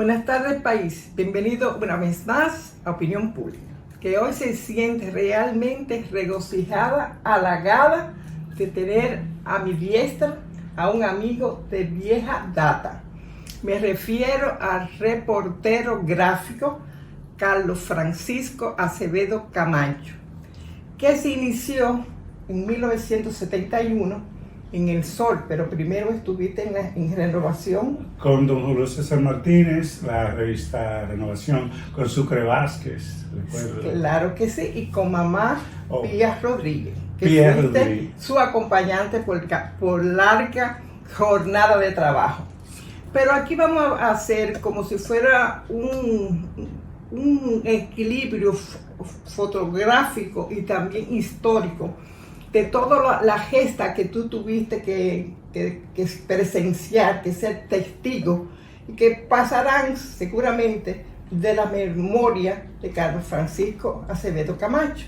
Buenas tardes, país. Bienvenido una vez más a Opinión Pública, que hoy se siente realmente regocijada, halagada de tener a mi diestra a un amigo de vieja data. Me refiero al reportero gráfico Carlos Francisco Acevedo Camacho, que se inició en 1971 en El Sol, pero primero estuviste en Renovación. Con don Julio César Martínez, la revista Renovación, con Sucre Vázquez, recuerdo. Claro que sí, y con mamá Pía Rodríguez, que Pía fuiste Rodríguez, su acompañante por larga jornada de trabajo. Pero aquí vamos a hacer como si fuera un equilibrio fotográfico y también histórico de toda la gesta que tú tuviste que presenciar, que ser testigo, y que pasarán seguramente de la memoria de Carlos Francisco Acevedo Camacho.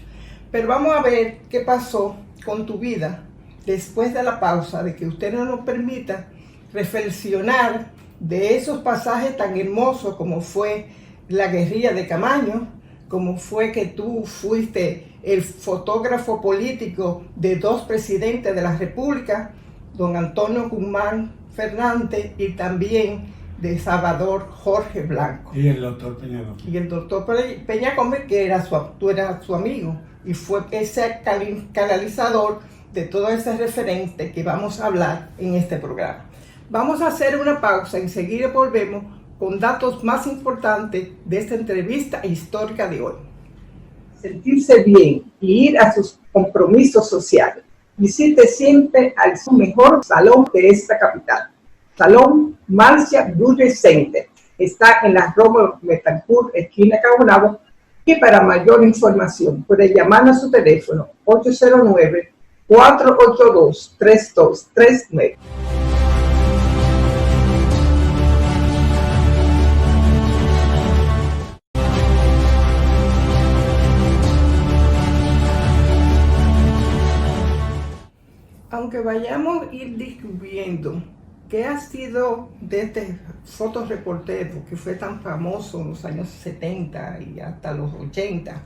Pero vamos a ver qué pasó con tu vida después de la pausa, de que usted no nos permita reflexionar de esos pasajes tan hermosos como fue la guerrilla de Camaño, como fue que tú fuiste el fotógrafo político de dos presidentes de la República, don Antonio Guzmán Fernández, y también de Salvador Jorge Blanco. Y el doctor Peña Gómez. Y el doctor Peña Gómez, que tú eras su amigo, y fue ese canalizador de todo ese referente que vamos a hablar en este programa. Vamos a hacer una pausa, enseguida volvemos con datos más importantes de esta entrevista histórica de hoy. Sentirse bien y ir a sus compromisos sociales. Visite siempre al mejor salón de esta capital. Salón Marcia Beauty Center. Está en la Rómulo Betancourt, esquina Cabonabo. Y para mayor información puede llamar a su teléfono 809-482-3239. Aunque vayamos a ir descubriendo qué ha sido de este fotoreportero que fue tan famoso en los años 70 y hasta los 80,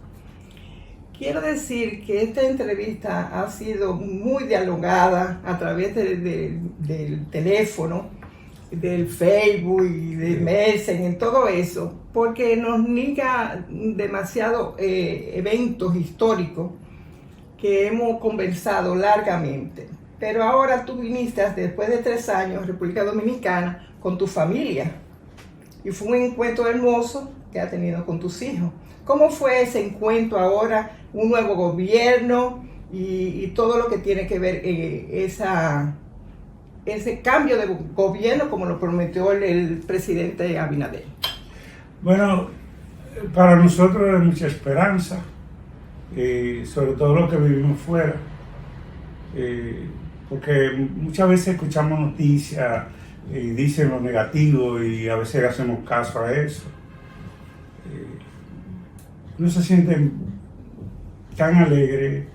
quiero decir que esta entrevista ha sido muy dialogada a través del teléfono, del Facebook y del Messenger, en todo eso, porque nos niega demasiados eventos históricos que hemos conversado largamente. Pero ahora tú viniste después de 3 años a República Dominicana con tu familia y fue un encuentro hermoso que has tenido con tus hijos. ¿Cómo fue ese encuentro ahora, un nuevo gobierno y todo lo que tiene que ver ese cambio de gobierno como lo prometió el presidente Abinader? Bueno, para nosotros es mucha esperanza, sobre todo lo que vivimos fuera. Porque muchas veces escuchamos noticias y dicen lo negativo y a veces hacemos caso a eso. Uno se siente tan alegre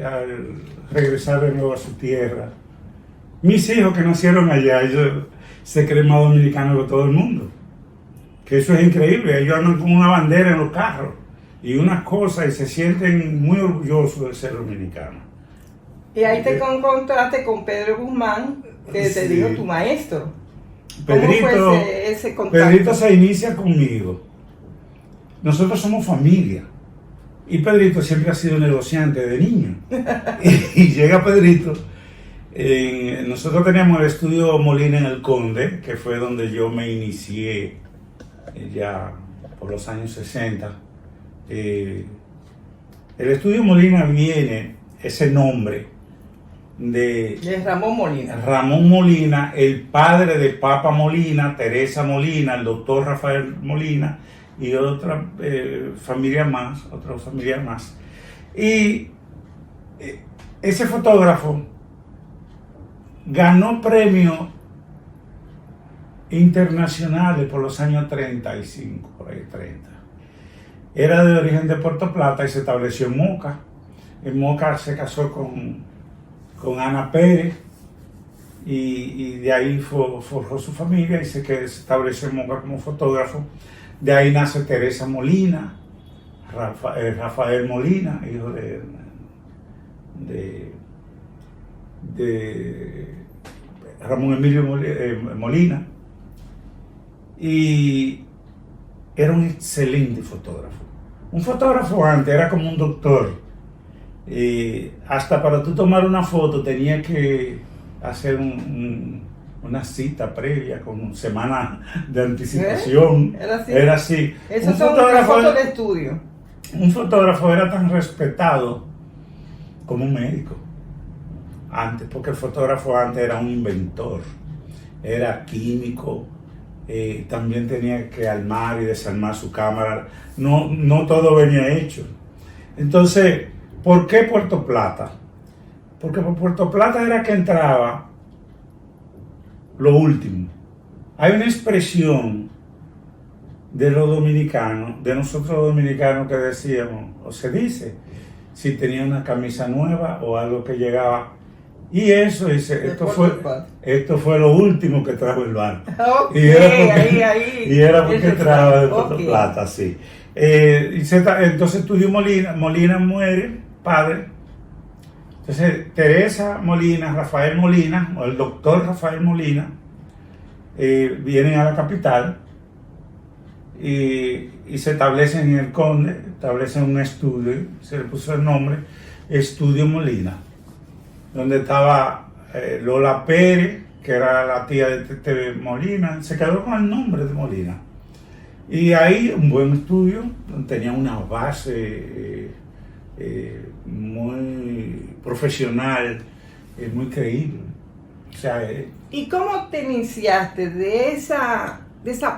al regresar de nuevo a su tierra. Mis hijos que nacieron allá, ellos se creen más dominicanos que todo el mundo. Que eso es increíble, ellos andan con una bandera en los carros y unas cosas y se sienten muy orgullosos de ser dominicanos. Y ahí te encontraste con Pedro Guzmán, que te dijo tu maestro. Pedrito, ¿Cómo fue ese contacto? Pedrito se inicia conmigo. Nosotros somos familia. Y Pedrito siempre ha sido negociante de niño. y llega Pedrito. Nosotros teníamos el estudio Molina en el Conde, que fue donde yo me inicié ya por los años 60. El estudio Molina viene, ese nombre, de Ramón Molina. Ramón Molina, el padre de Papa Molina, Teresa Molina, el doctor Rafael Molina y otra familia más. Y ese fotógrafo ganó premios internacionales por los años 35, por ahí 30. Era de origen de Puerto Plata y se estableció en Moca. En Moca se casó con Ana Pérez y de ahí forjó su familia y se estableció en Moca como fotógrafo. De ahí nace Teresa Molina, Rafael Molina, hijo de Ramón Emilio Molina, y era un excelente fotógrafo. Un fotógrafo antes era como un doctor. Hasta para tú tomar una foto tenía que hacer una cita previa con semana de anticipación. Era así. Esos son fotos de estudio. Un fotógrafo era tan respetado como un médico antes, porque el fotógrafo antes era un inventor, era químico, también tenía que armar y desarmar su cámara, no todo venía hecho. Entonces, ¿por qué Puerto Plata? Porque por Puerto Plata era que entraba lo último. Hay una expresión de los dominicanos, de nosotros los dominicanos, que decíamos, o se dice, si tenía una camisa nueva o algo que llegaba. Y eso dice, esto fue lo último que trajo el barco. Okay, y era porque trajo de Puerto Plata, sí. Entonces estudió Molina muere, padre. Entonces Teresa Molina, Rafael Molina, o el doctor Rafael Molina, vienen a la capital y se establecen en el Conde, establecen un estudio, se le puso el nombre Estudio Molina, donde estaba Lola Pérez, que era la tía de Tete Molina, se quedó con el nombre de Molina. Y ahí un buen estudio, tenía una base muy profesional, muy creíble. O sea, ¿y cómo te iniciaste de esa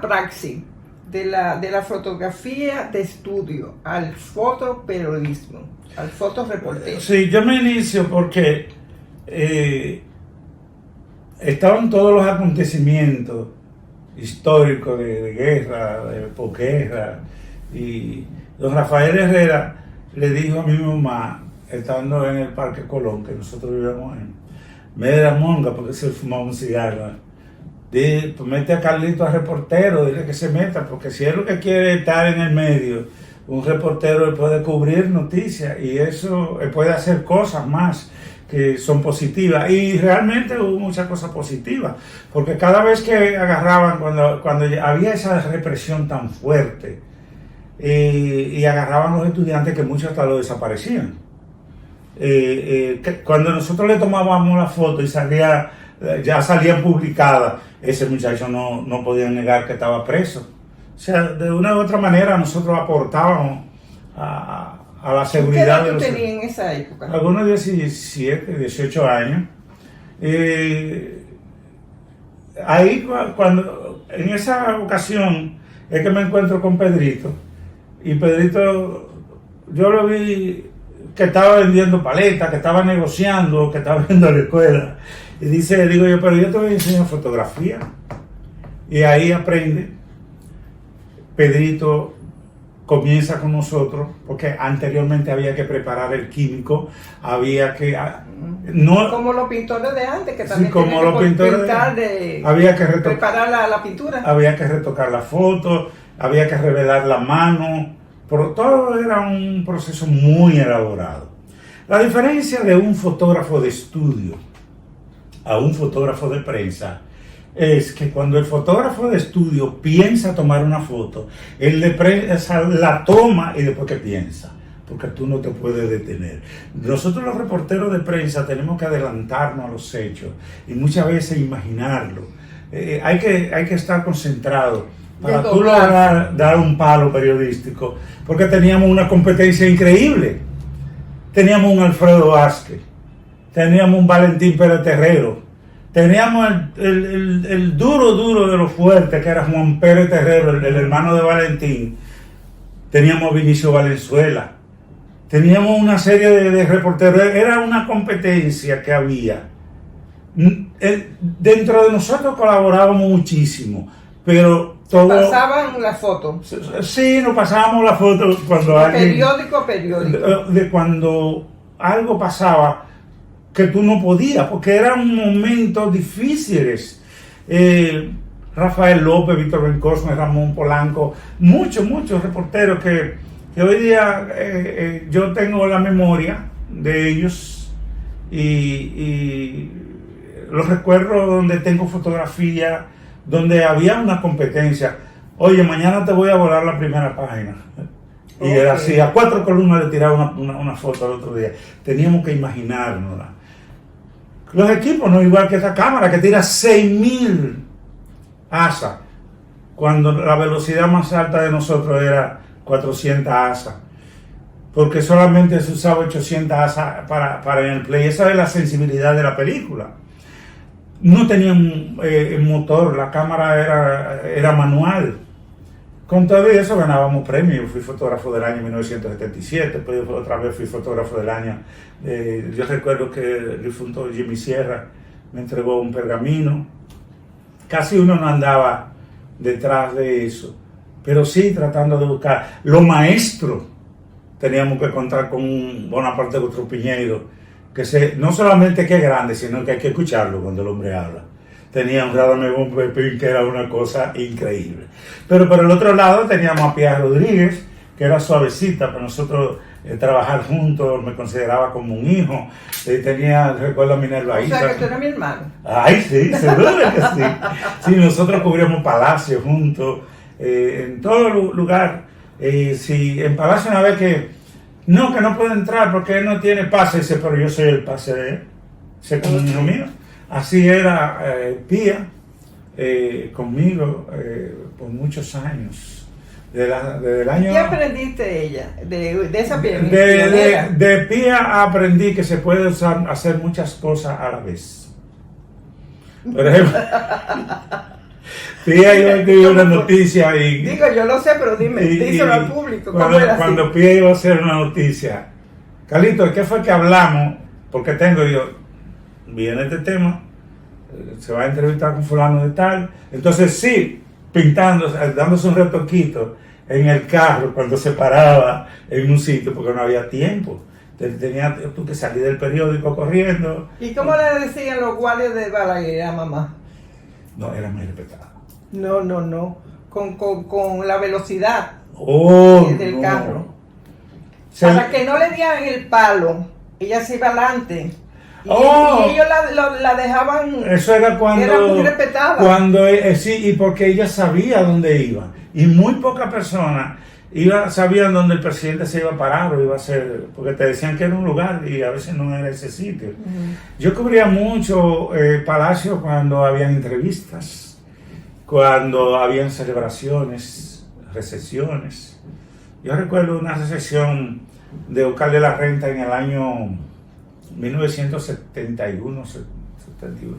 praxis de la fotografía de estudio al fotoperiodismo, al fotoreportero? Sí, yo me inicio porque estaban todos los acontecimientos históricos de guerra, de posguerra, y don Rafael Herrera le dijo a mi mamá, estando en el Parque Colón, que nosotros vivíamos en Medra Monga, porque se fumaba un cigarro, pues mete a Carlito a reportero, dile que se meta, porque si es lo que quiere estar en el medio, un reportero puede cubrir noticias y eso puede hacer cosas más que son positivas, y realmente hubo muchas cosas positivas, porque cada vez que agarraban, cuando había esa represión tan fuerte, y agarraban a los estudiantes, que muchos hasta lo desaparecían, cuando nosotros le tomábamos la foto y ya salían publicadas, ese muchacho no podía negar que estaba preso. O sea, de una u otra manera nosotros aportábamos a la seguridad. ¿Qué edad tú tenías en esa época? Algunos 17, 18 años. Ahí, en esa ocasión, es que me encuentro con Pedrito. Y Pedrito, yo lo vi que estaba vendiendo paletas, que estaba negociando, que estaba viendo la escuela. Y digo yo, pero yo te voy a enseñar fotografía. Y ahí aprende. Pedrito comienza con nosotros, porque anteriormente había que preparar el químico, había que... como los pintores de antes, que también había que preparar la pintura. Había que retocar la foto, había que revelar la mano, pero todo era un proceso muy elaborado. La diferencia de un fotógrafo de estudio a un fotógrafo de prensa es que cuando el fotógrafo de estudio piensa tomar una foto, el de prensa la toma y después que piensa, porque tú no te puedes detener. Nosotros los reporteros de prensa tenemos que adelantarnos a los hechos y muchas veces imaginarlo. Hay que estar concentrado para tú lograr dar un palo periodístico, porque teníamos una competencia increíble. Teníamos un Alfredo Vázquez, teníamos un Valentín Pérez Terrero, teníamos el duro de los fuertes, que era Juan Pérez Terrero, el hermano de Valentín. Teníamos a Vinicio Valenzuela, teníamos una serie de reporteros. Era una competencia que había. Dentro de nosotros colaborábamos muchísimo, pero todo... ¿Pasaban la foto? Sí, nos pasábamos la foto cuando periódico. De cuando algo pasaba, que tú no podías, porque eran momentos difíciles. Rafael López, Víctor Bencosme, Ramón Polanco, muchos reporteros que hoy día yo tengo la memoria de ellos y los recuerdo donde tengo fotografía, donde había una competencia. Oye, mañana te voy a volar la primera página. Y era así, a 4 columnas le tiraba una foto al otro día. Teníamos que imaginárnosla. Los equipos no igual que esa cámara que tira 6.000 ASA, cuando la velocidad más alta de nosotros era 400 ASA, porque solamente se usaba 800 ASA para en el play. Esa es la sensibilidad de la película. No tenía motor, la cámara era manual. Con todo eso ganábamos premios. Yo fui fotógrafo del año 1977, después otra vez fui fotógrafo del año. Yo recuerdo que el difunto Jimmy Sierra me entregó un pergamino. Casi uno no andaba detrás de eso, pero sí tratando de buscar. Los maestros teníamos que contar con Bonaparte Gutro Piñeiro, que no solamente que es grande, sino que hay que escucharlo cuando el hombre habla. Tenía un Radame Bon Pepín que era una cosa increíble. Pero por el otro lado teníamos a Pierre Rodríguez, que era suavecita, para nosotros trabajar juntos, me consideraba como un hijo. Recuerdo a Minerva Ahí. O sea, que tú eres mi hermano. Ay, sí, seguro que sí. Sí, nosotros cubrimos Palacio juntos, en todo lugar. Si en Palacio una vez que no puede entrar porque él no tiene pase, dice, pero yo soy el pase de él. Sé como un hijo mío. Así era Pía conmigo por muchos años. Desde el año... ¿Qué aprendiste de ella? De esa pionera. De Pía aprendí que se puede hacer muchas cosas a la vez. Por ejemplo, Pía iba a escribir una noticia y... Digo, yo lo sé, pero dime, díselo al público. Cuando Pía iba a hacer una noticia, Carlito, ¿qué fue que hablamos? Porque viene este tema, se va a entrevistar con fulano de tal. Entonces sí, dándose un retoquito en el carro cuando se paraba en un sitio porque no había tiempo. Tenía tú que salir del periódico corriendo. ¿Y cómo le decían los guardias de Balaguer a mamá? No, era muy respetada. No. Con la velocidad del carro. Para que no le dieran el palo, ella se iba adelante. Y ellos la dejaban. Eso era cuando. Era muy respetada. Sí, y porque ella sabía dónde iba. Y muy pocas personas sabían dónde el presidente se iba a parar o iba a hacer. Porque te decían que era un lugar y a veces no era ese sitio. Yo cubría mucho Palacio cuando habían entrevistas, cuando habían celebraciones, recesiones. Yo recuerdo una recesión de Oscar de la Renta en el año 1971, 72,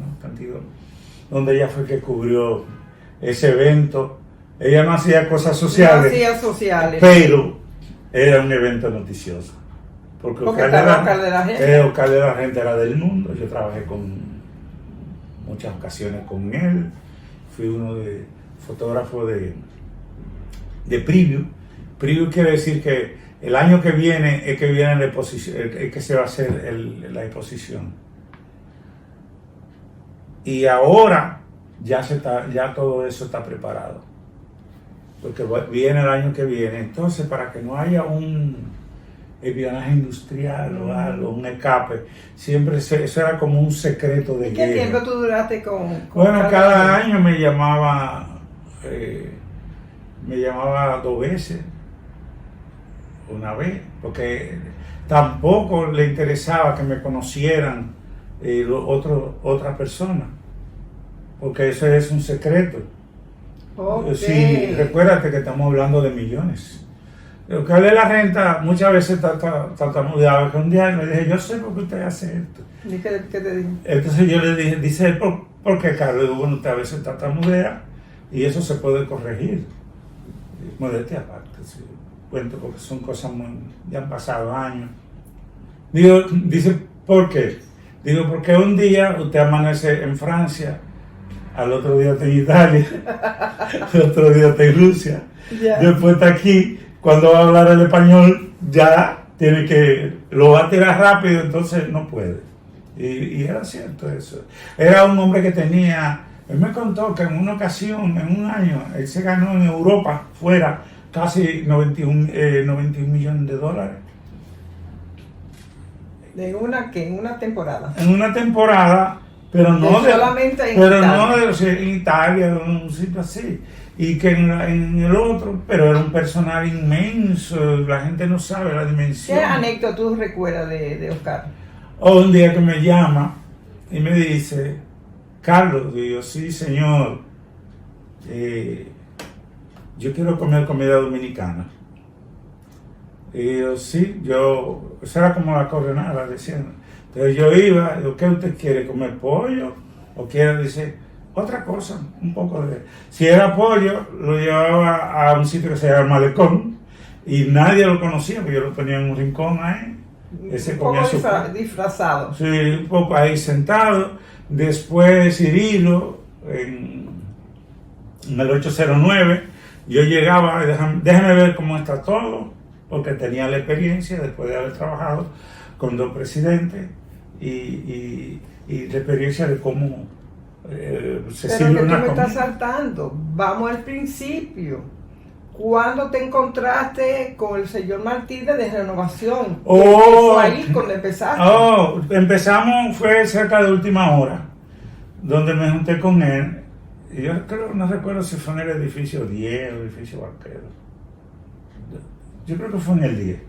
donde ella fue que cubrió ese evento. Ella no hacía cosas sociales, pero era un evento noticioso. Porque Oscar de la Renta era del mundo. Yo trabajé con muchas ocasiones con él. Fui uno de fotógrafo de preview. Preview quiere decir que el año que viene es que viene la exposición, es que se va a hacer la exposición. Y ahora ya todo eso está preparado. Porque viene el año que viene. Entonces, para que no haya un espionaje industrial o algo, un escape, siempre eso era como un secreto de guerra. ¿Qué tiempo tú duraste con Bueno, cada año me llamaba 2 veces. Una vez, porque tampoco le interesaba que me conocieran otras personas, porque eso es un secreto. Okay. Sí, recuérdate que estamos hablando de millones. Oscar de la Renta muchas veces tartamudeaba, que un día le dije, yo sé por qué usted hace esto. ¿Y qué te dije? Entonces yo le dije, dice él, ¿por qué, Carlos? Digo, bueno, usted a veces tartamudea y eso se puede corregir. Modestia aparte, sí. Cuento porque son cosas ya han pasado años. Dice, ¿por qué? Digo, porque un día usted amanece en Francia, al otro día está en Italia, al otro día está en Rusia, después está aquí, cuando va a hablar el español ya lo va a tirar rápido, entonces no puede. Y era cierto eso. Era un hombre que tenía, él me contó que en una ocasión, en un año, él se ganó en Europa, fuera, casi 91 millones de dólares. ¿En una temporada? En una temporada, pero no solamente en pero Italia. no en Italia, en un sitio así. Y que en el otro, pero era un personal inmenso, la gente no sabe la dimensión. ¿Qué anécdota tú recuerdas de Oscar? O un día que me llama y me dice, Carlos, digo, sí señor, yo quiero comer comida dominicana. Y yo, sí, eso era como la coordenada diciendo. Entonces yo iba, digo, ¿qué usted quiere? ¿Comer pollo? ¿O quiere, dice, otra cosa? Un poco de... Si era pollo, lo llevaba a un sitio que se llama Malecón y nadie lo conocía, porque yo lo tenía en un rincón ahí. Ese un poco comía su... disfrazado. Sí, un poco ahí sentado. Después Cirilo, en el 809, yo llegaba, déjame ver cómo está todo, porque tenía la experiencia después de haber trabajado con dos presidentes y la experiencia de cómo se Pero sirve que tú una me comida. estás saltando. Vamos al principio. ¿Cuándo te encontraste con el señor Martínez de Renovación? Oh, Fue ahí cuando empezaste. Empezamos, fue cerca de última hora, donde me junté con él. Y yo creo, no recuerdo si fue en el edificio 10 o el edificio Barquero. Yo creo que fue en el 10.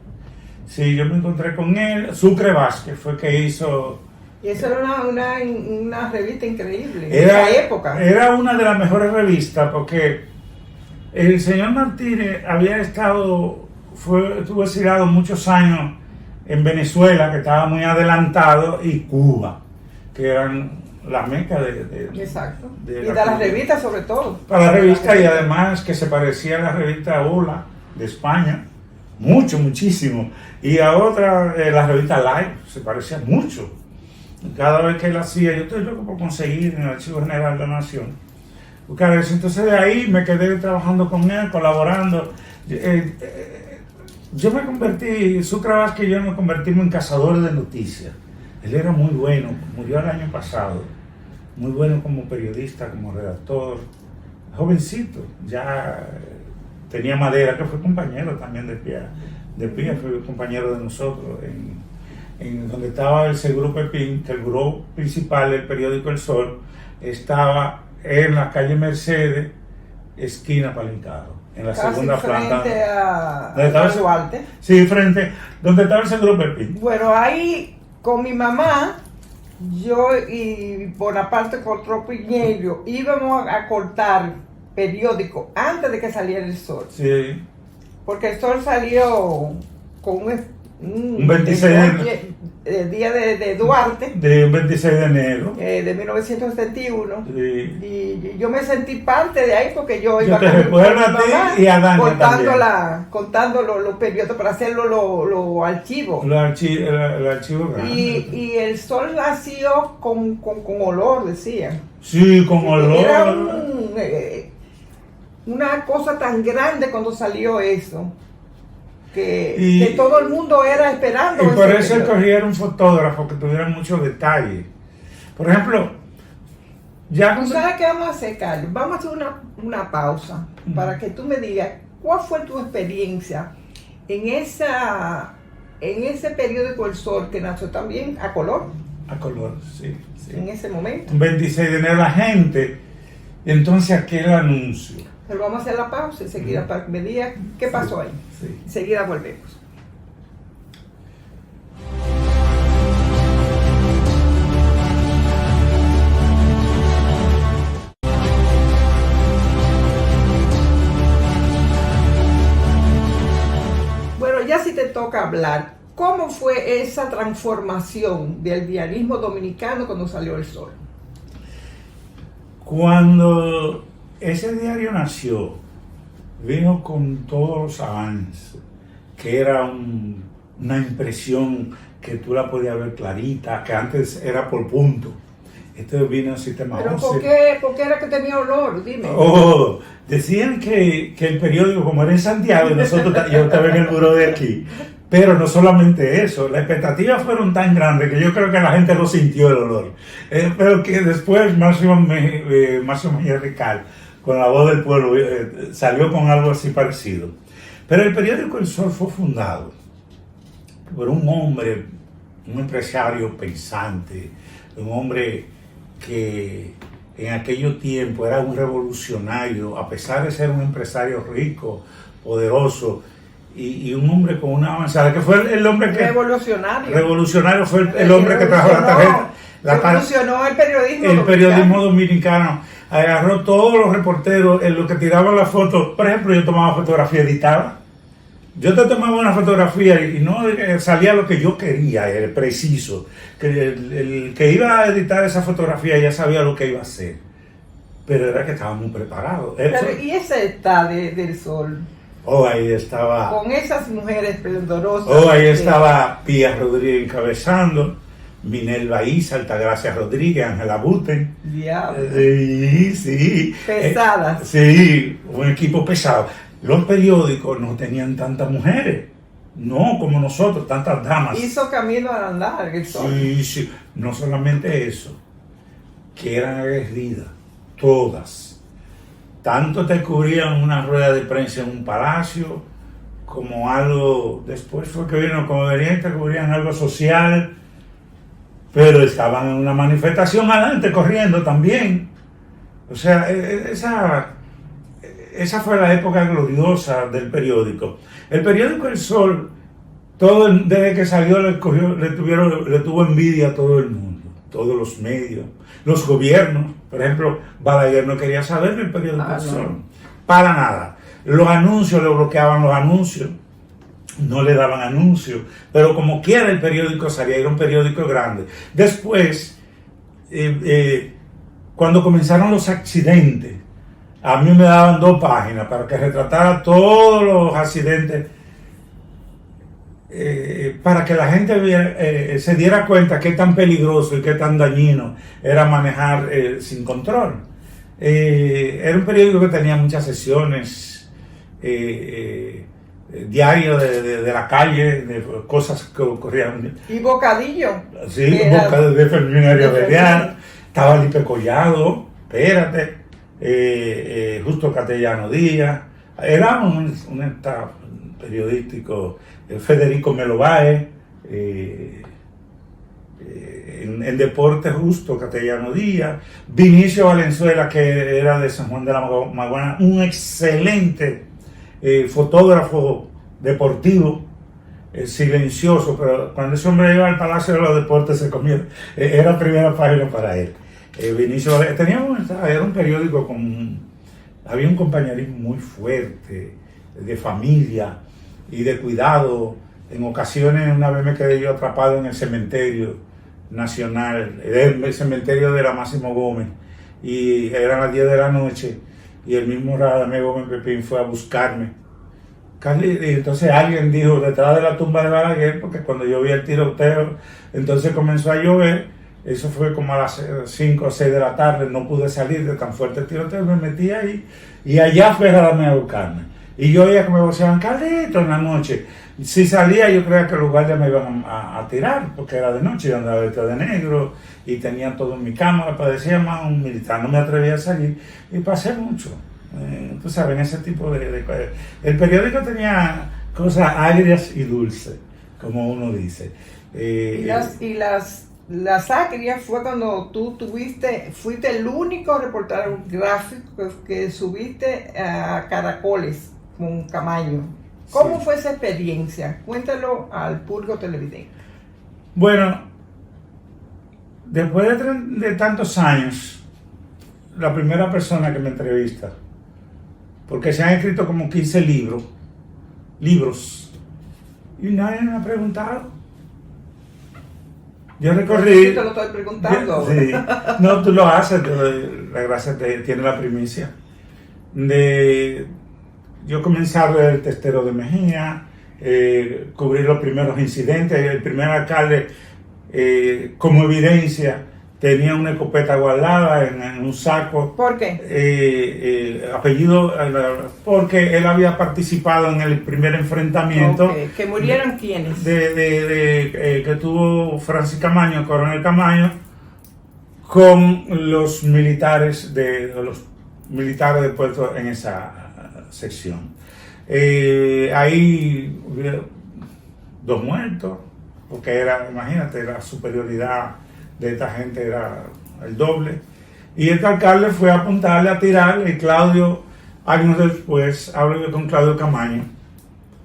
Sí, yo me encontré con él. Sucre Vázquez fue que hizo... Y eso era una revista increíble. En esa época. Era una de las mejores revistas porque el señor Martínez había estuvo exiliado muchos años en Venezuela, que estaba muy adelantado, y Cuba, que eran la meca Exacto. de Y de las revistas sobre todo. para la revista, y además que se parecía a la revista Hola de España, muchísimo. Y a otra, la revista Live, se parecía mucho. Cada vez que él hacía, yo estoy loco por conseguir en el Archivo General de la Nación. Buscar eso. Entonces de ahí me quedé trabajando con él, colaborando. Yo me convertí, Sucre Vázquez y yo nos convertimos en cazadores de noticias. Él era muy bueno, murió el año pasado. Muy bueno como periodista, como redactor. Jovencito, ya tenía madera, que fue compañero también de Pía, fue compañero de nosotros en donde estaba el Seguro Pepín, que el buró principal del periódico El Sol estaba en la calle Mercedes, esquina Palincado, en la Casi segunda planta. frente a Duarte. Sí, frente, donde estaba el Seguro Pepín. Bueno, ahí con mi mamá, yo y Bonaparte Cortró Piñeiro íbamos a cortar periódico antes de que saliera El Sol. Sí. Porque El Sol salió con un 26 día de Duarte, de un 26 de enero. de 1971. Sí. Y yo me sentí parte de ahí porque yo iba Yo te recuerdo a ti y a Dani contando los periódicos para hacerlo los archivos. El archivo grande. Y El Sol nació con olor, decían. Sí, con olor. Era una cosa tan grande cuando salió eso. Que todo el mundo era esperando. Y por eso periódico. escogieron fotógrafos que tuvieran muchos detalles. Por ejemplo, ya ¿Tú sabes qué vamos a hacer, Carlos? Vamos a hacer una pausa para que tú me digas cuál fue tu experiencia en ese periódico El Sol que nació también a color. A color, sí. En ese momento. Un 26 de enero la gente, entonces aquel anuncio. Pero vamos a hacer la pausa enseguida para que me digas qué pasó ahí. Sí. Enseguida volvemos. Bueno, ya sí te toca hablar. ¿Cómo fue esa transformación del diarismo dominicano cuando salió El Sol? Cuando ese diario nació, vino con todos los avances, que era una impresión que tú la podías ver clarita, que antes era por punto. Esto vino en sistema ¿Pero 11. por qué era que tenía olor? Dime. Decían que el periódico, como era en Santiago, y yo estaba en el buró de aquí, Pero no solamente eso, las expectativas fueron tan grandes que yo creo que la gente no sintió el olor. Pero que después Máximo Mejía Rical, con La Voz del Pueblo, salió con algo así parecido. Pero el periódico El Sol fue fundado por un hombre, un empresario pensante, un hombre que en aquellos tiempos era un revolucionario, a pesar de ser un empresario rico, poderoso, y un hombre con una avanzada, que fue el hombre que... Revolucionario fue el hombre que trajo la tarjeta. Revolucionó el periodismo dominicano. El periodismo dominicano. Agarró todos los reporteros, en los que tiraban la foto. Por ejemplo, yo tomaba fotografía editada. Yo te tomaba una fotografía y no salía lo que yo quería, el preciso. Que el que iba a editar esa fotografía ya sabía lo que iba a hacer. Pero era que estábamos preparados. ¿Y ese está del Sol? Oh, ahí estaba... Con esas mujeres esplendorosas. Oh, ahí estaba Pía Rodríguez encabezando, Minerva Isa, Altagracia Rodríguez, Ángela Buten. Diablo. Sí. Pesadas. Sí, un equipo pesado. Los periódicos no tenían tantas mujeres, no como nosotros, tantas damas. Hizo camino al andar, el Sol. Sí. No solamente eso, que eran aguerridas, todas. Tanto te cubrían una rueda de prensa en un palacio, como algo, después fue que vino Conveniente, te cubrían algo social, pero estaban en una manifestación adelante corriendo también. O sea, esa fue la época gloriosa del periódico. El periódico El Sol, desde que salió le tuvo envidia a todo el mundo, todos los medios, los gobiernos. Por ejemplo, Balaguer no quería saber del periódico El Sol, para nada. Los anuncios, le bloqueaban los anuncios, no le daban anuncios, pero como quiera el periódico salía, era un periódico grande. Después, cuando comenzaron los accidentes, a mí me daban 2 páginas para que retratara todos los accidentes, para que la gente se diera cuenta qué tan peligroso y qué tan dañino era manejar sin control. Era un periódico que tenía muchas sesiones, diario de la calle, de cosas que ocurrían. Y Bocadillo. Sí, Bocadillo de Feminario Belial. Estaba Lipe Collado, espérate, Justo Castellano Díaz. Era un staff periodístico. Federico Melobae, en deporte Justo Castellano Díaz, Vinicio Valenzuela, que era de San Juan de la Maguana, un excelente fotógrafo deportivo, silencioso, pero cuando ese hombre iba al Palacio de los Deportes se comía, era primera página para él. Vinicio Valenzuela, era un periódico había un compañerismo muy fuerte, de familia y de cuidado. En ocasiones, una vez me quedé yo atrapado en el cementerio nacional, el cementerio de la Máximo Gómez, y eran las 10 de la noche, y el mismo Radamés Gómez Pepín fue a buscarme. Y entonces alguien dijo, detrás de la tumba de Balaguer, porque cuando yo vi el tiroteo, entonces comenzó a llover, eso fue como a las 5 o 6 de la tarde, no pude salir de tan fuerte el tiroteo, me metí ahí, y allá fue Radamés a buscarme. Y yo oía que me voceaban Carlito en la noche. Si salía, yo creía que los guardias me iban a tirar, porque era de noche, yo andaba vestido de negro y tenía todo en mi cámara, parecía más un militar, no me atrevía a salir y pasé mucho. Tú sabes, en ese tipo de cosas. El periódico tenía cosas agrias y dulces, como uno dice. Las agrias fue cuando tú fuiste el único reportero gráfico que subiste a Caracoles con Camaño. ¿Cómo fue esa experiencia? Cuéntalo al público televidente. Bueno, después de tantos años, la primera persona que me entrevista, porque se han escrito como 15 libros, y nadie me ha preguntado. Yo recorrí... Yo te lo estoy preguntando. Sí, no, tú lo haces, la gracia tiene la primicia. Yo comencé a ver el testero de Mejía, cubrir los primeros incidentes, el primer alcalde como evidencia tenía una escopeta guardada en un saco. ¿Por qué? Apellido, porque él había participado en el primer enfrentamiento. Okay. ¿Que murieron quiénes? Que tuvo Francis Camaño, Coronel Camaño, con los militares de Puerto en esa sección. Ahí hubo 2 muertos, porque era, imagínate, la superioridad de esta gente era el doble. Y este alcalde fue a apuntarle, a tirarle, y Claudio, años después, hablo yo con Claudio Camaño.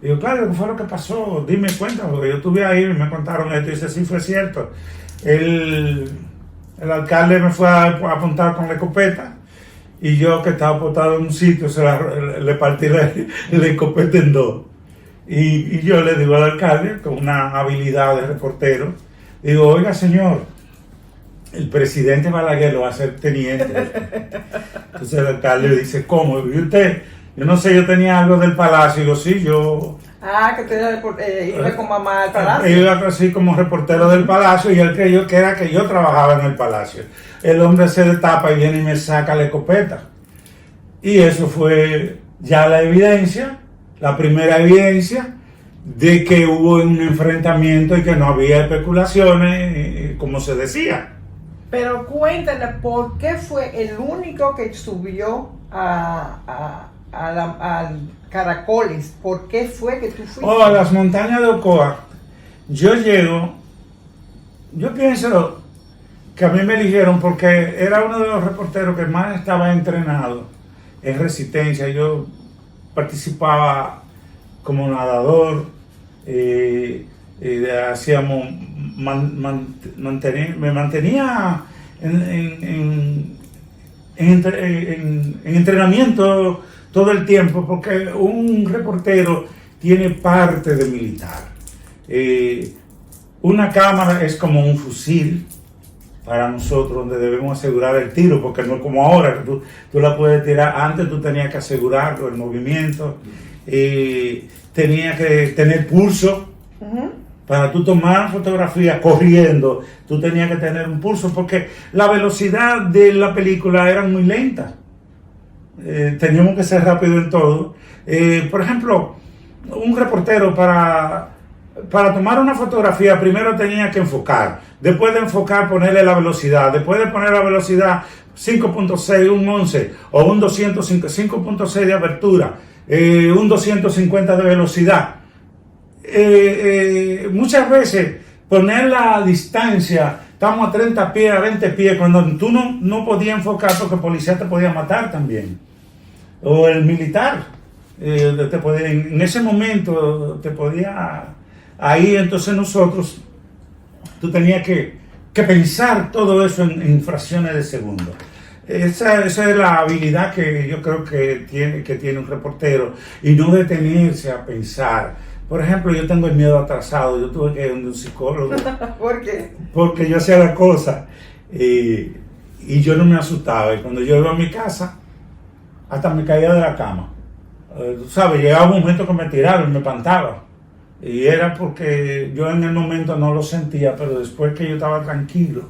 Digo, Claudio, ¿qué fue lo que pasó? Dime cuenta, porque yo estuve ahí y me contaron esto, y dice, sí, fue cierto. El alcalde me fue a apuntar con la escopeta, y yo, que estaba apuntado en un sitio, le partí la escopeta en 2. Y yo le digo al alcalde, con una habilidad de reportero, digo, oiga, señor, el presidente Balaguer lo va a hacer teniente. Entonces el alcalde le dice, ¿cómo? ¿Y usted? Yo no sé, yo tenía algo del palacio. Y digo, sí, yo... Que usted iba con mamá al palacio. Iba así como reportero del palacio, y él creyó que era que yo trabajaba en el palacio. El hombre se destapa y viene y me saca la escopeta. Y eso fue ya la evidencia, la primera evidencia de que hubo un enfrentamiento y que no había especulaciones, como se decía. Pero cuéntale, ¿por qué fue el único que subió a Caracoles? ¿Por qué fue que tú fuiste? A las montañas de Ocoa. Yo pienso que a mí me eligieron porque era uno de los reporteros que más estaba entrenado en resistencia. Yo participaba como nadador, me mantenía en entrenamiento todo el tiempo, porque un reportero tiene parte de militar. Una cámara es como un fusil para nosotros, donde debemos asegurar el tiro, porque no es como ahora, que tú la puedes tirar. Antes tú tenías que asegurarlo, el movimiento, tenías que tener pulso. Para tú tomar fotografía corriendo, tú tenías que tener un pulso, porque la velocidad de la película era muy lenta. Teníamos que ser rápido en todo. Por ejemplo, un reportero para tomar una fotografía primero tenía que enfocar, después de enfocar ponerle la velocidad, después de poner la velocidad 5.6, un 11 o un 5.6 de abertura, un 250 de velocidad. Muchas veces poner la distancia, estamos a 30 pies, a 20 pies, cuando tú no podías enfocar porque el policía te podía matar también, o el militar en ese momento te podía, ahí entonces nosotros, tú tenías que pensar todo eso en fracciones de segundo. Esa es la habilidad que yo creo que tiene un reportero, y no detenerse a pensar. Por ejemplo, yo tengo el miedo atrasado, yo tuve que ir a un psicólogo. ¿Por qué? Porque yo hacía la cosa y yo no me asustaba, y cuando yo iba a mi casa, hasta me caía de la cama. Tú sabes, llegaba un momento que me tiraba y me espantaba. Y era porque yo en el momento no lo sentía, pero después que yo estaba tranquilo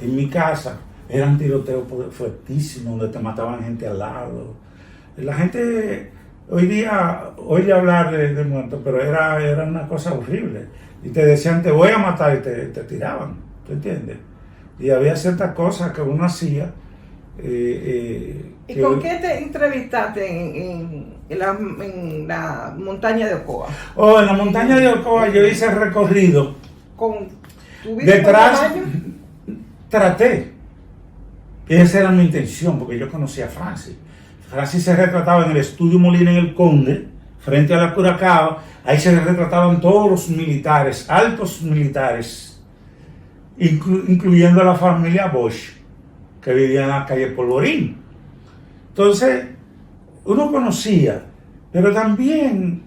en mi casa, eran tiroteos fuertísimos, donde te mataban gente al lado. La gente hoy día oye hablar de muertos, pero era una cosa horrible. Y te decían, te voy a matar, y te tiraban, ¿tú entiendes? Y había ciertas cosas que uno hacía. ¿Y con qué te entrevistaste en la montaña de Ocoa? En la montaña de Ocoa yo hice el recorrido. ¿Tuviste Detrás, caballo? traté. Esa era mi intención, porque yo conocía a Francis. Francis se retrataba en el estudio Molina en el Conde, frente a la Curacao. Ahí se retrataban todos los militares, altos militares, incluyendo a la familia Bosch, que vivía en la calle Polvorín. Entonces, uno conocía, pero también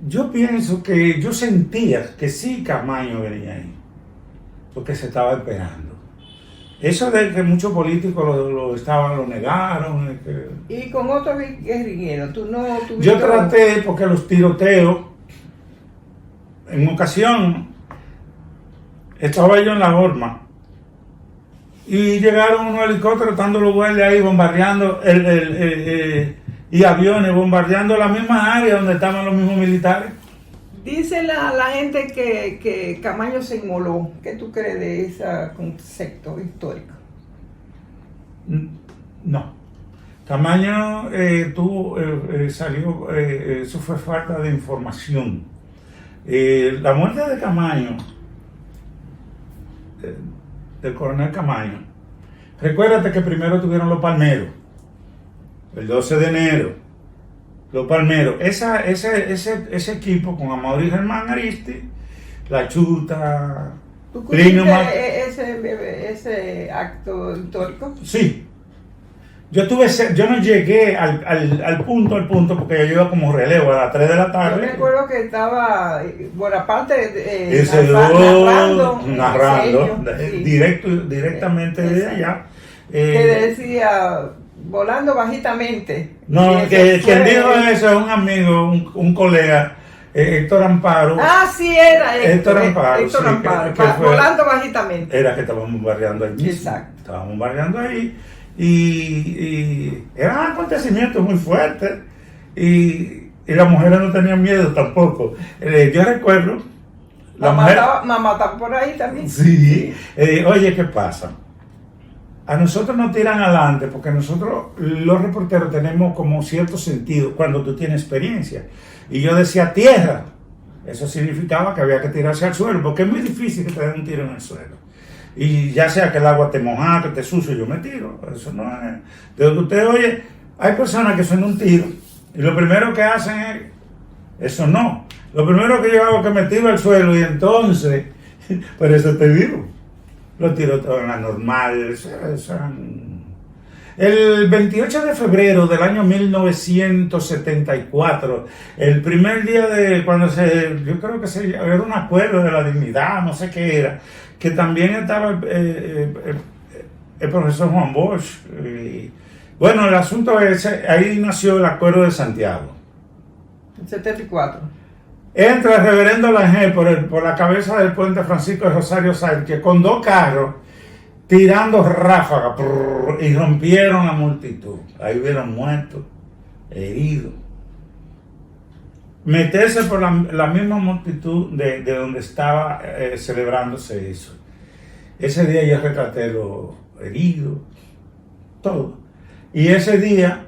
yo pienso que yo sentía que sí Camaño venía ahí, porque se estaba esperando. Eso de que muchos políticos lo negaron. ¿Y con otros guerrilleros? ¿Tú no tuviste? Yo traté, porque los tiroteos, en ocasión, estaba yo en la horma, y llegaron unos helicópteros, estando los guardias ahí bombardeando y aviones bombardeando la misma área donde estaban los mismos militares. Dice la gente que Camaño se inmoló. ¿Qué tú crees de ese concepto histórico? No. Camaño salió, eso fue falta de información. La muerte de Camaño, del coronel Camaño, recuérdate que primero tuvieron los palmeros, el 12 de enero, los palmeros, ese equipo con Amaury Germán Aristi, La Chuta, ¿Tú Plinio cubriste ese acto histórico? Sí. Yo no llegué al punto, porque yo iba como relevo a las 3 de la tarde. Yo me acuerdo que estaba, Bonaparte narrando sí. directamente de allá. Que decía, volando bajitamente. No, quien dijo eso es un amigo, un colega, Héctor Amparo. Ah, sí, era Héctor Amparo. Héctor Sí, Amparo, que fue, volando bajitamente. Era que estábamos bombardeando ahí mismo. Exacto. Estábamos bombardeando ahí. Y eran acontecimientos muy fuertes. Y las mujeres no tenían miedo tampoco. Yo recuerdo. Mamá está por ahí también. Sí. Oye, ¿qué pasa? A nosotros nos tiran adelante porque nosotros, los reporteros, tenemos como cierto sentido cuando tú tienes experiencia. Y yo decía tierra. Eso significaba que había que tirarse al suelo, porque es muy difícil que te den un tiro en el suelo. Y ya sea que el agua te moja, que te sucio, yo me tiro. Eso no es. Entonces usted oye, hay personas que son un tiro y lo primero que hacen es, eso no. Lo primero que yo hago es que me tiro al suelo y entonces, por eso estoy vivo. Los tiros todo en la normal. El 28 de febrero del año 1974, el primer día de cuando yo creo que era un acuerdo de la dignidad, no sé qué era, que también estaba el profesor Juan Bosch. Bueno, el asunto es, ahí nació el Acuerdo de Santiago. En 74. Entra el reverendo Langel por la cabeza del puente Francisco de Rosario Sánchez con 2 carros tirando ráfagas y rompieron la multitud. Ahí hubieron muertos, heridos. Meterse por la misma multitud de donde estaba celebrándose eso. Ese día yo retraté los heridos, todo. Y ese día,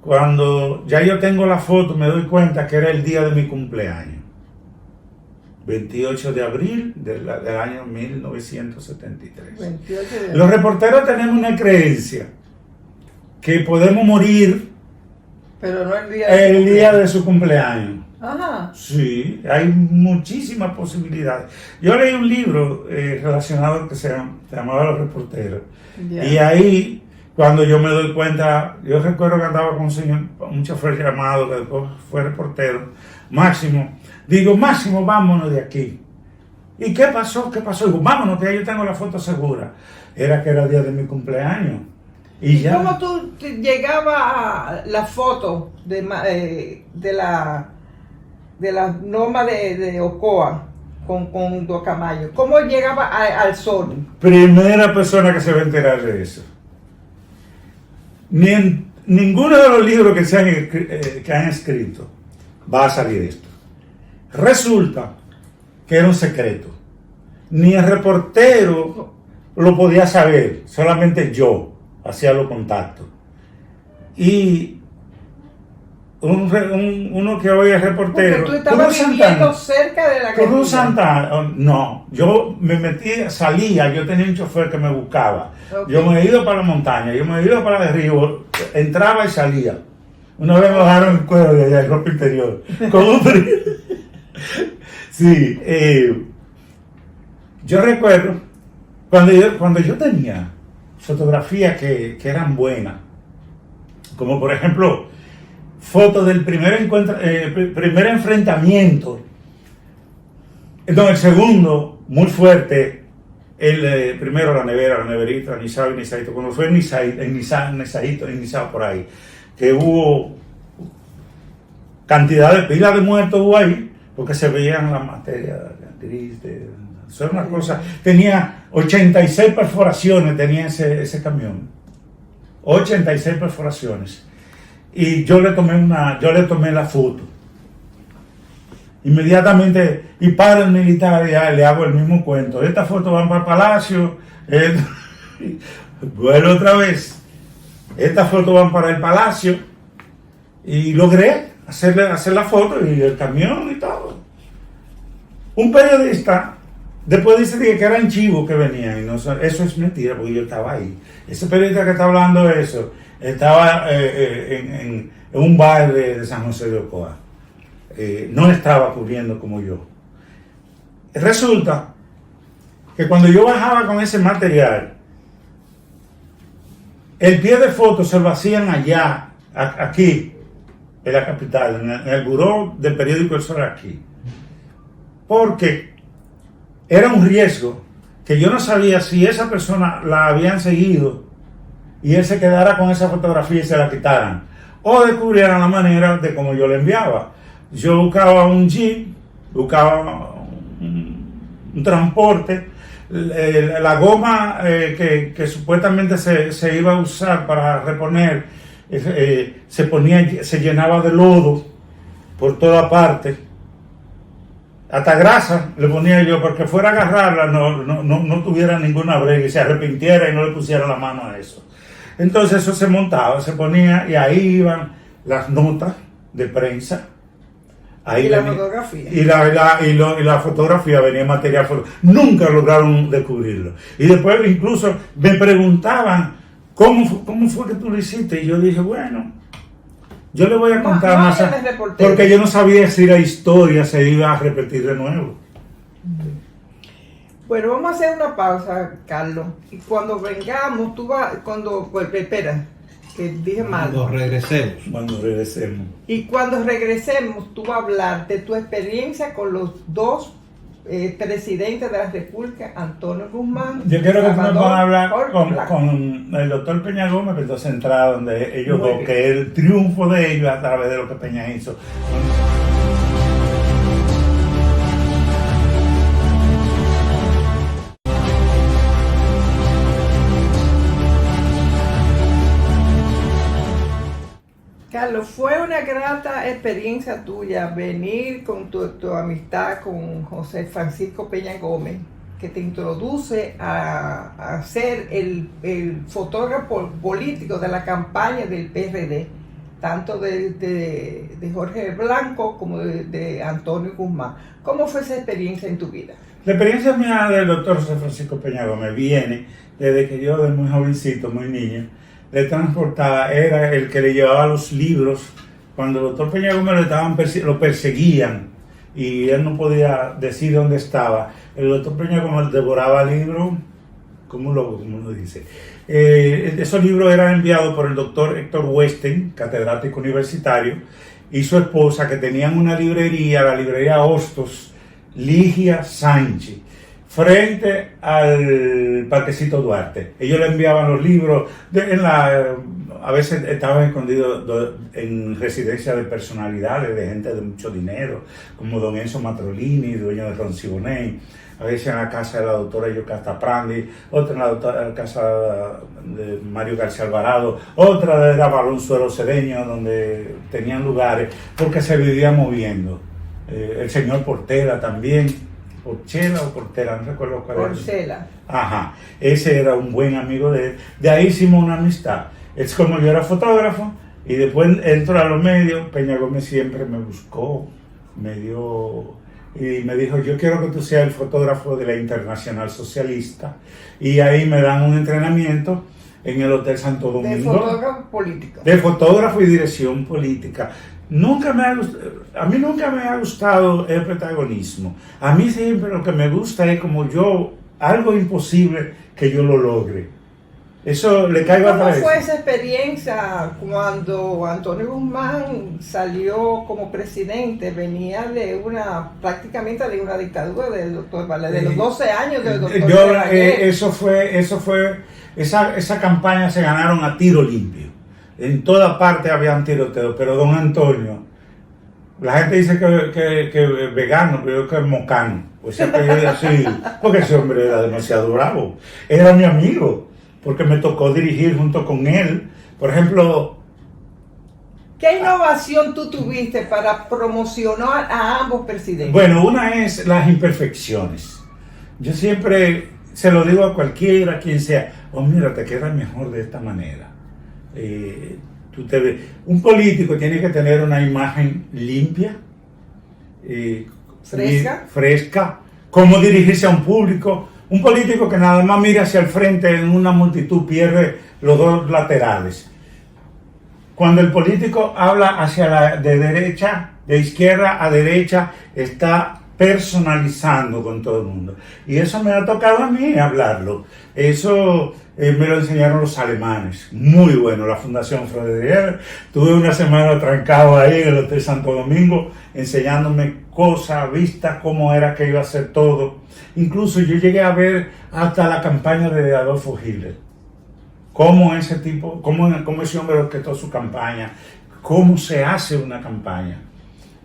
cuando ya yo tengo la foto, me doy cuenta que era el día de mi cumpleaños. 28 de abril del año 1973. 28 de Los reporteros tenemos una creencia que podemos morir pero no el día de su cumpleaños. Ajá. Sí, hay muchísimas posibilidades. Yo leí un libro relacionado que se llamaba Los Reporteros. Yeah. Y ahí, cuando yo me doy cuenta, yo recuerdo que andaba con un chofer llamado, que después fue reportero, Máximo. Digo, Máximo, vámonos de aquí. ¿Y qué pasó? Digo, vámonos, que ya yo tengo la foto segura. Era que era el día de mi cumpleaños. ¿Y ya. cómo tú llegabas a la foto de la norma de Ocoa con Camaño? ¿Cómo llegaba al sol? Primera persona que se va a enterar de eso. Ni en ninguno de los libros que han escrito va a salir esto. Resulta que era un secreto. Ni el reportero lo podía saber, solamente yo hacía los contactos. Y uno que hoy es reportero. Porque tú estabas viviendo cerca de la Cruz Santana. No, yo me metía, salía, yo tenía un chofer que me buscaba. Okay. Yo me he ido para la montaña, yo me he ido para el río, entraba y salía. Una vez me bajaron el cuero de allá, el ropa interior. Sí, yo recuerdo cuando yo tenía fotografías que eran buenas, como por ejemplo fotos del primer enfrentamiento, no, el segundo muy fuerte, el primero la neverita, Nisaito, cuando fue en Nisaito por ahí, que hubo cantidad de pilas de muertos hubo ahí, porque se veían las materias tristes, Eso era una cosa. Tenía 86 perforaciones, tenía ese camión. 86 perforaciones. Y yo le tomé la foto. Inmediatamente, y para el militar ya le hago el mismo cuento. Estas fotos van para el Palacio. Vuelvo otra vez. Estas fotos van para el Palacio. Y logré hacer la foto y el camión y todo. Un periodista después dice que eran chivos que venían. Y no, eso es mentira, porque yo estaba ahí. Ese periodista que está hablando de eso estaba en un bar de San José de Ocoa. No estaba cubriendo como yo. Resulta que cuando yo bajaba con ese material, el pie de foto se lo hacían allá, aquí, en la capital, en el buró del periódico El Sol aquí. Porque era un riesgo que yo no sabía si esa persona la habían seguido y él se quedara con esa fotografía y se la quitaran, o descubrieran la manera de cómo yo la enviaba. Yo buscaba un jeep, buscaba un transporte, la goma que supuestamente se iba a usar para reponer se llenaba de lodo por toda parte. Hasta grasa le ponía yo, porque fuera a agarrarla no tuviera ninguna brega y se arrepintiera y no le pusiera la mano a eso. Entonces eso se montaba, se ponía y ahí iban las notas de prensa. Ahí y la fotografía. Y la fotografía venía en material fotográfico. Nunca lograron descubrirlo. Y después incluso me preguntaban, ¿cómo fue que tú lo hiciste? Y yo dije, bueno, yo le voy a contar más. Porque yo no sabía si la historia se iba a repetir de nuevo. Bueno, vamos a hacer una pausa, Carlos. Y cuando vengamos, espera, que dije mal. Cuando regresemos. Y cuando regresemos, tú vas a hablar de tu experiencia con los dos presidentes de la República, Antonio Guzmán. Yo quiero que tú me puedas hablar con el doctor Peña Gómez, que está centrado donde ellos dos, que el triunfo de ellos a través de lo que Peña hizo. Carlos, fue una grata experiencia tuya venir con tu amistad con José Francisco Peña Gómez, que te introduce a ser el fotógrafo político de la campaña del PRD, tanto de Jorge Blanco como de Antonio Guzmán. ¿Cómo fue esa experiencia en tu vida? La experiencia mía del doctor José Francisco Peña Gómez viene desde que yo, de muy jovencito, muy niño, le transportaba, era el que le llevaba los libros. Cuando el doctor Peña Gómez lo perseguían y él no podía decir dónde estaba, el doctor Peña Gómez devoraba libros como un lobo, como uno dice. Esos libros eran enviados por el doctor Héctor Westen, catedrático universitario, y su esposa, que tenían una librería, la librería Hostos, Ligia Sánchez, frente al Parquecito Duarte. Ellos le enviaban los libros, a veces estaban escondidos en residencias de personalidades, de gente de mucho dinero, como don Enzo Matrolini, dueño de Roncibonet, a veces en la casa de la doctora Yocasta Prandi, otra en la casa de Mario García Alvarado, otra era Balonzuelo Cedeño, donde tenían lugares, porque se vivían moviendo. El señor Portela también. Porchela o Portela, no recuerdo cuál era. Porchela. Ajá, ese era un buen amigo de él. De ahí hicimos una amistad. Es como yo era fotógrafo y después entró a los medios. Peña Gómez siempre me buscó, y me dijo, yo quiero que tú seas el fotógrafo de la Internacional Socialista. Y ahí me dan un entrenamiento en el Hotel Santo Domingo. De fotógrafo político. De fotógrafo y dirección política. A mí nunca me ha gustado el protagonismo. A mí siempre lo que me gusta es como algo imposible que yo lo logre. Eso le caigo atrás. ¿Cómo fue esa experiencia cuando Antonio Guzmán salió como presidente? Venía prácticamente de una dictadura del doctor Balaguer, de los 12 años del doctor Balaguer. Esa campaña se ganaron a tiro limpio. En toda parte habían tiroteos, pero don Antonio La gente dice que es vegano, pero yo que es mocano. Pues siempre yo así, porque ese hombre era demasiado bravo. Era mi amigo, porque me tocó dirigir junto con él. Por ejemplo, ¿qué innovación tú tuviste para promocionar a ambos presidentes? bueno, una es las imperfecciones. Yo siempre se lo digo a cualquiera, quien sea, oh mira, te queda mejor de esta manera. Tú te ves. Un político tiene que tener una imagen limpia, fresca, cómo dirigirse a un público. Un político que nada más mira hacia el frente en una multitud pierde los dos laterales. Cuando el político habla de izquierda a derecha, está personalizando con todo el mundo. Y eso me ha tocado a mí hablarlo. Eso me lo enseñaron los alemanes. Muy bueno, la Fundación Frederier. Tuve una semana trancado ahí en el Hotel Santo Domingo, enseñándome cosas, vistas, cómo era que iba a hacer todo. Incluso yo llegué a ver hasta la campaña de Adolfo Hitler. Cómo ese tipo, cómo ese hombre orquestó su campaña, cómo se hace una campaña.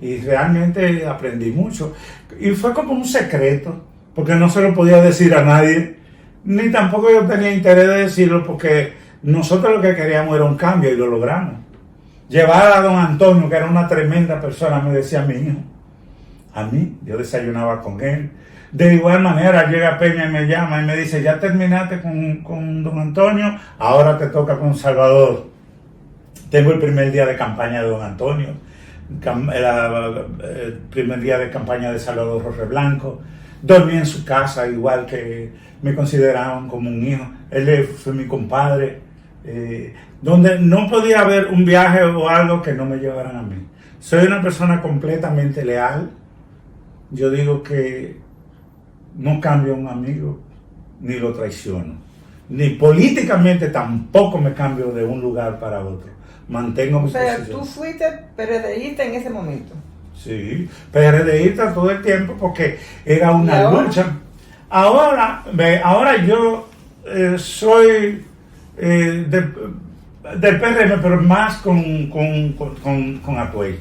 Y realmente aprendí mucho. Y fue como un secreto, porque no se lo podía decir a nadie, ni tampoco yo tenía interés de decirlo, porque nosotros lo que queríamos era un cambio y lo logramos. Llevar a don Antonio, que era una tremenda persona, me decía mi hijo. A mí, yo desayunaba con él. De igual manera llega Peña y me llama y me dice, ya terminaste con don Antonio, ahora te toca con Salvador. Tengo el primer día de campaña de don Antonio, el primer día de campaña de Salvador Jorge Blanco. Dormí en su casa, igual que me consideraban como un hijo. Él fue mi compadre, donde no podía haber un viaje o algo que no me llevaran a mí. Soy una persona completamente leal. Yo digo que no cambio a un amigo, ni lo traiciono. Ni políticamente tampoco me cambio de un lugar para otro. Mantengo mi posición. O sea, tú fuiste PRDista en ese momento. Sí, PRDista todo el tiempo porque era una lucha. Ahora yo soy del PRM, pero más con Atuey.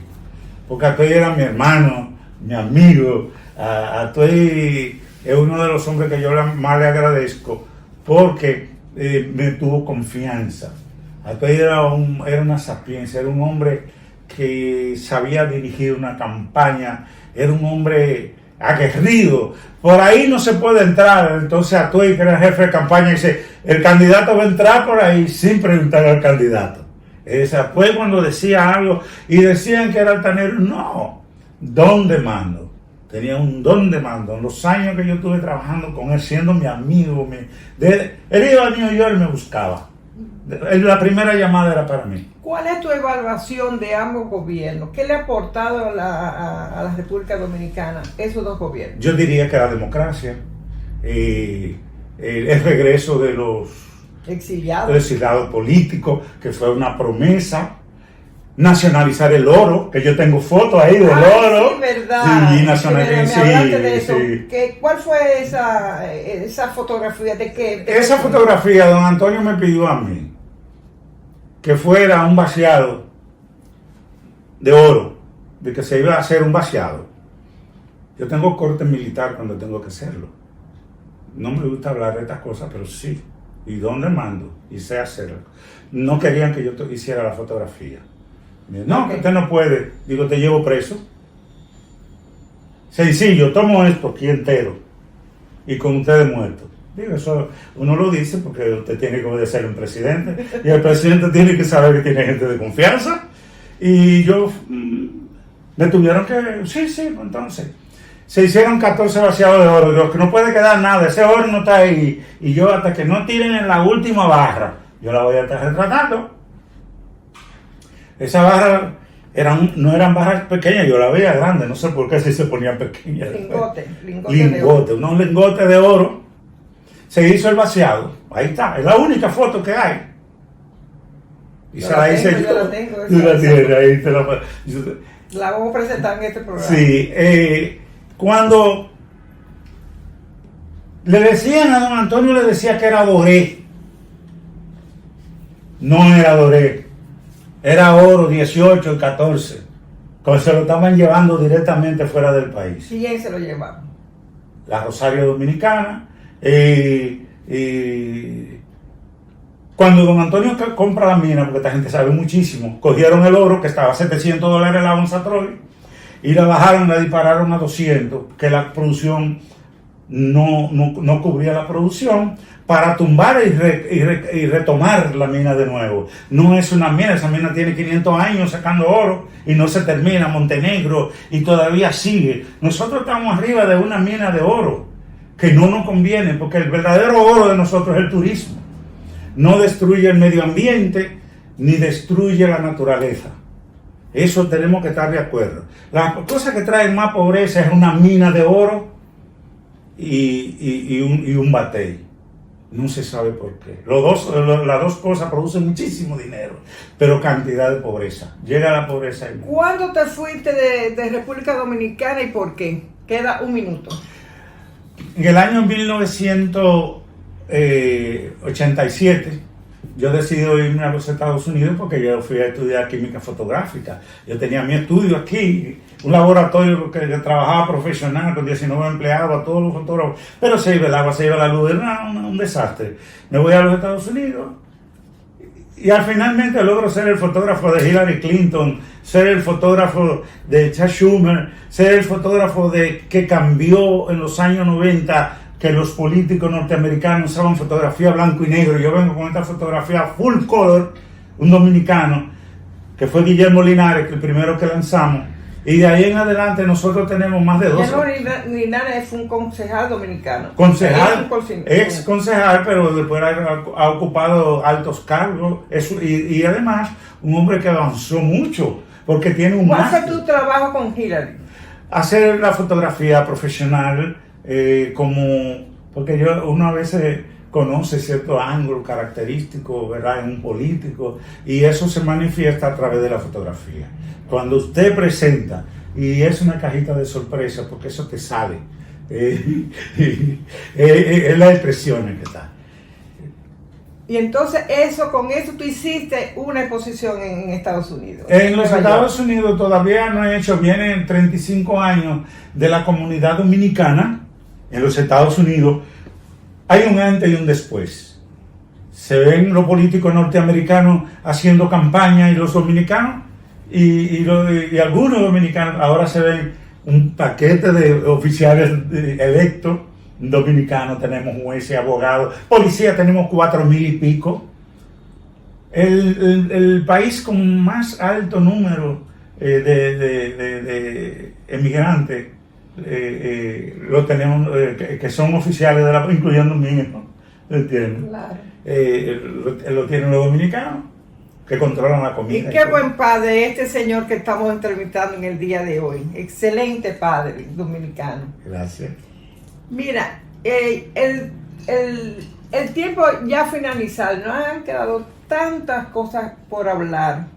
Porque Atuey era mi hermano, mi amigo. Atuey es uno de los hombres que yo más le agradezco porque me tuvo confianza. Atuey era una sapiencia, era un hombre que sabía dirigir una campaña, era un hombre aguerrido. Por ahí no se puede entrar. Entonces Atuey, que era el jefe de campaña, dice, el candidato va a entrar por ahí sin preguntar al candidato. Atuey cuando decía algo y decían que era altanero, no, don de mando. Tenía un don de mando. En los años que yo estuve trabajando con él, siendo mi amigo, él iba a New York y me buscaba. La primera llamada era para mí. ¿Cuál es tu evaluación de ambos gobiernos? ¿Qué le ha aportado a la República Dominicana esos dos gobiernos? Yo diría que la democracia, el regreso de los exiliados políticos, que fue una promesa. Nacionalizar el oro, que yo tengo fotos ahí del oro. Sí, verdad. Sí, nacionalizar. Sí. ¿Cuál fue esa fotografía? ¿De qué? Esa fotografía, don Antonio me pidió a mí que fuera un vaciado de oro, de que se iba a hacer un vaciado. Yo tengo corte militar cuando tengo que hacerlo. No me gusta hablar de estas cosas, pero sí. ¿Y dónde mando? Y sé hacerlo. No querían que yo hiciera la fotografía. No, que usted no puede. Digo, te llevo preso. Sencillo, tomo esto aquí entero y con ustedes muertos. Digo, eso uno lo dice porque usted tiene que obedecer a un presidente y el presidente tiene que saber que tiene gente de confianza. Y yo me tuvieron que... Sí, pues entonces. Se hicieron 14 vaciados de oro. Digo, que no puede quedar nada, ese oro no está ahí. Y yo hasta que no tiren en la última barra, yo la voy a estar retratando. Esas barras no eran barras pequeñas, yo la veía grande, no sé por qué se ponían pequeñas. Lingote, unos lingotes de oro. Se hizo el vaciado, ahí está, es la única foto que hay. Y se la hice yo. Tú la tienes, ahí te la vamos a presentar en este programa. Sí, cuando le decían a don Antonio, le decía que era doré. No era doré. Era oro 18 y 14. se lo estaban llevando directamente fuera del país. ¿Quién se lo llevaba? La Rosario Dominicana. Cuando don Antonio compra la mina, porque esta gente sabe muchísimo, cogieron el oro que estaba a $700 la onza Troy y la bajaron, la dispararon a 200, que la producción no cubría la producción, para tumbar y retomar la mina de nuevo. No es una mina, esa mina tiene 500 años sacando oro y no se termina, Montenegro, y todavía sigue. Nosotros estamos arriba de una mina de oro que no nos conviene, porque el verdadero oro de nosotros es el turismo. No destruye el medio ambiente ni destruye la naturaleza. Eso tenemos que estar de acuerdo. La cosa que trae más pobreza es una mina de oro y un batey. No se sabe por qué. Las dos cosas producen muchísimo dinero, pero cantidad de pobreza. Llega la pobreza. ¿Cuándo te fuiste de República Dominicana y por qué? Queda un minuto. En el año 1987, yo decidí irme a los Estados Unidos porque yo fui a estudiar química fotográfica. Yo tenía mi estudio aquí, un laboratorio que trabajaba profesional con 19 empleados, a todos los fotógrafos, pero se iba la luz, era un desastre. Me voy a los Estados Unidos y finalmente logro ser el fotógrafo de Hillary Clinton, ser el fotógrafo de Chuck Schumer, ser el fotógrafo que cambió en los años 90 que los políticos norteamericanos usaban fotografía blanco y negro. Yo vengo con esta fotografía full color, un dominicano, que fue Guillermo Linares, que el primero que lanzamos, y de ahí en adelante nosotros tenemos más de 12. Guillermo Linares fue un concejal dominicano. Concejal, ex concejal, pero después ha ocupado altos cargos, y además un hombre que avanzó mucho, porque tiene un máster. ¿Cuál fue tu trabajo con Hillary? Hacer la fotografía profesional, porque uno a veces conoce cierto ángulo característico, ¿verdad?, en un político, y eso se manifiesta a través de la fotografía. Cuando usted presenta, y es una cajita de sorpresa, porque eso te sale, es la expresión en que está. Y entonces con eso tú hiciste una exposición en Estados Unidos. En los Estados Unidos todavía no he hecho, vienen 35 años de la comunidad dominicana en los Estados Unidos. Hay un antes y un después. Se ven los políticos norteamericanos haciendo campaña y los dominicanos y algunos dominicanos. Ahora se ven un paquete de oficiales electos dominicanos, tenemos jueces, abogados, policía, tenemos 4,000 y pico. El país con más alto número de emigrantes lo tenemos, que son oficiales incluyendo mi hijo, ¿entiendes? Claro. Lo tienen los dominicanos, que controlan la comida. Y qué buen padre este señor que estamos entrevistando en el día de hoy. Excelente padre dominicano. Gracias. Mira, el tiempo ya finalizado, nos han quedado tantas cosas por hablar,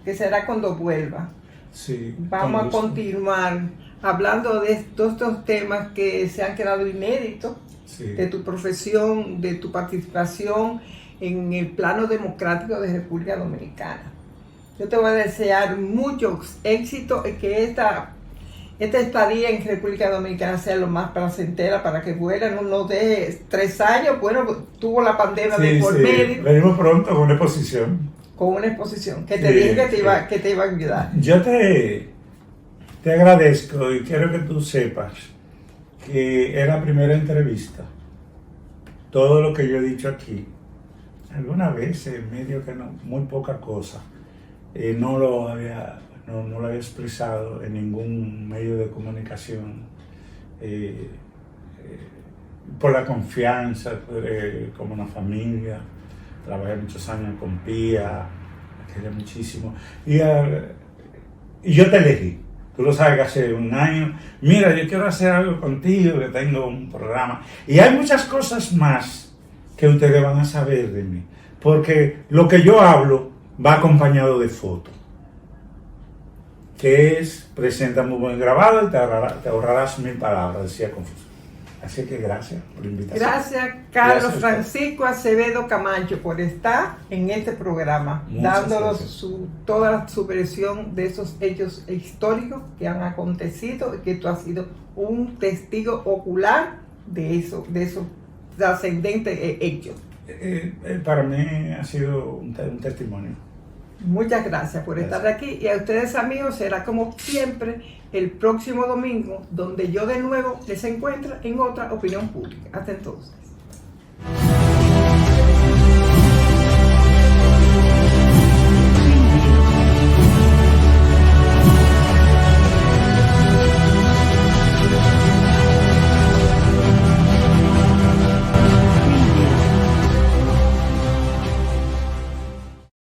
que será cuando vuelva. Sí, vamos a continuar hablando de todos estos temas que se han quedado inéditos, sí, de tu profesión, de tu participación en el plano democrático de República Dominicana. Yo te voy a desear mucho éxito y que esta estadía en República Dominicana sea lo más placentera para que vuela, no de 3 años, bueno, tuvo la pandemia de por medio. Venimos pronto con una exposición. Con una exposición, que te dije que te iba a ayudar. Yo te agradezco y quiero que tú sepas que es la primera entrevista. Todo lo que yo he dicho aquí, alguna vez en medio que no, muy poca cosa, no lo había expresado en ningún medio de comunicación, por la confianza, como una familia. Trabajé muchos años con Pía, quería muchísimo, y yo te elegí. Tú lo sabes que hace un año, mira, yo quiero hacer algo contigo, que tengo un programa, y hay muchas cosas más que ustedes van a saber de mí, porque lo que yo hablo va acompañado de fotos, que es, presenta muy buen grabado y te ahorrarás 1000 palabras, decía Confucio. Así que gracias por la invitación. Gracias, Carlos Gracias a usted. Francisco Acevedo Camacho, por estar en este programa, Muchas dándonos gracias. toda su versión de esos hechos históricos que han acontecido y que tú has sido un testigo ocular de esos trascendentes hechos. Para mí ha sido un testimonio. Muchas gracias por estar aquí, y a ustedes, amigos, será como siempre el próximo domingo, donde yo de nuevo les encuentro en otra opinión pública. Hasta entonces.